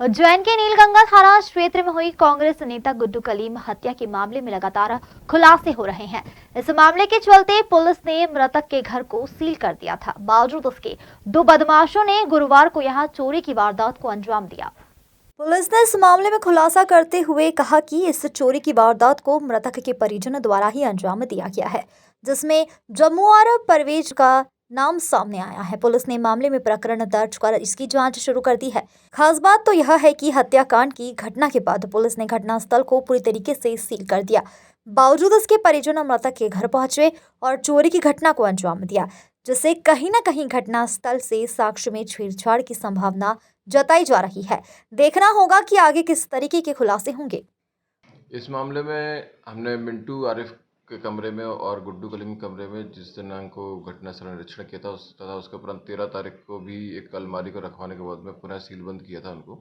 उज्जैन के नीलगंगा थाना क्षेत्र में हुई कांग्रेस नेता गुड्डू कलीम हत्या के मामले में लगातार खुलासे हो रहे हैं। इस मामले के चलते पुलिस ने मृतक के घर को सील कर दिया था। बावजूद उसके दो बदमाशों ने गुरुवार को यहां चोरी की वारदात को अंजाम दिया। पुलिस ने इस मामले में खुलासा करते हुए कहा कि इस चोरी की वारदात को मृतक के परिजनों द्वारा ही अंजाम दिया गया है, जिसमें जम्मू और परवेज का नाम सामने आया है। पुलिस ने मामले में प्रकरण दर्ज कर इसकी जांच शुरू कर दी है। खास बात तो यह है कि हत्याकांड की घटना के बाद पुलिस ने घटनास्थल को पूरी तरीके से सील कर दिया। बावजूद उसके परिजन मृतक के घर पहुंचे और चोरी की घटना को अंजाम दिया, जिससे कहीं न कहीं घटनास्थल से साक्ष्य में छेड़छाड़ की संभावना जताई जा रही है। देखना होगा कि आगे किस तरीके के खुलासे होंगे। इस मामले में हमने मिंटू आरिफ के कमरे में और गुड्डू कलीम के कमरे में जिस दिनांक को घटनास्थल निरीक्षण किया था तथा उसके उपरांत 13 तारीख को भी एक अलमारी को रखवाने के बाद में पुनः सीलबंद किया था उनको।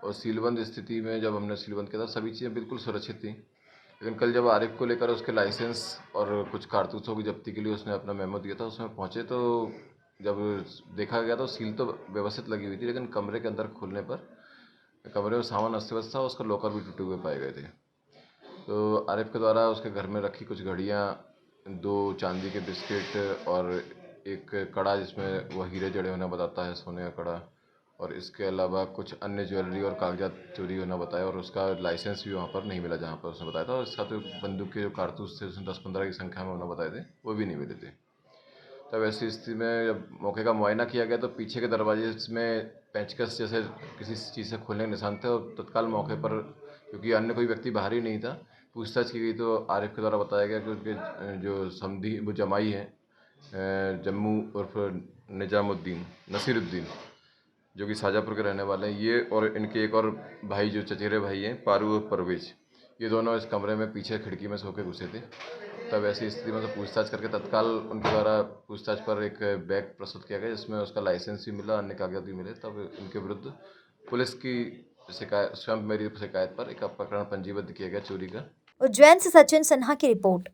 और सीलबंद स्थिति में जब हमने सीलबंद किया था सभी चीज़ें बिल्कुल सुरक्षित थी। लेकिन कल जब आरिफ को लेकर उसके लाइसेंस और कुछ कारतूसों की जब्ती के लिए उसने अपना मेमो दिया था, उसमें पहुँचे तो जब देखा गया तो सील तो व्यवस्थित लगी हुई थी, लेकिन कमरे के अंदर खुलने पर कमरे में सामान अस्त व्यस्त था, उसका लॉकर भी टूटे हुए पाए गए थे। तो आरिफ के द्वारा उसके घर में रखी कुछ घड़ियाँ, 2 चांदी के बिस्किट और एक कड़ा जिसमें वो हीरे जड़े होना बताता है, सोने का कड़ा, और इसके अलावा कुछ अन्य ज्वेलरी और कागजात चोरी होना बताया और उसका लाइसेंस भी वहाँ पर नहीं मिला जहाँ पर उसने बताया था, और साथ ही बंदूक के जो कारतूस थे उसने 10-15 की संख्या में उन्होंने बताए थे, वो भी नहीं मिले थे। तब ऐसी स्थिति में जब मौके का मुआयना किया गया तो पीछे के दरवाजे में पेंचकस जैसे किसी चीज़ से खोलने के निशान थे, और तत्काल मौके पर, क्योंकि अन्य कोई व्यक्ति बाहर ही नहीं था, पूछताछ की गई तो आरिफ के द्वारा बताया गया कि उनके जो समधी वो जमाई हैं, जम्मू उर्फ निजामुद्दीन नसीरुद्दीन, जो कि शाहजहाँपुर के रहने वाले हैं, ये और इनके एक और भाई जो चचेरे भाई हैं पारू और परवेज, ये दोनों इस कमरे में पीछे खिड़की में सो के घुसे थे। तब ऐसी स्थिति में तो पूछताछ करके तत्काल उनके द्वारा पूछताछ पर एक बैग प्रस्तुत किया गया जिसमें उसका लाइसेंस भी मिला, अन्य कागजात भी मिले। तब इनके विरुद्ध पुलिस की शिकायत, स्वयं मेरी शिकायत पर एक प्रकरण पंजीबद्ध किया गया चोरी का। उज्जैन से सचिन सिन्हा की रिपोर्ट।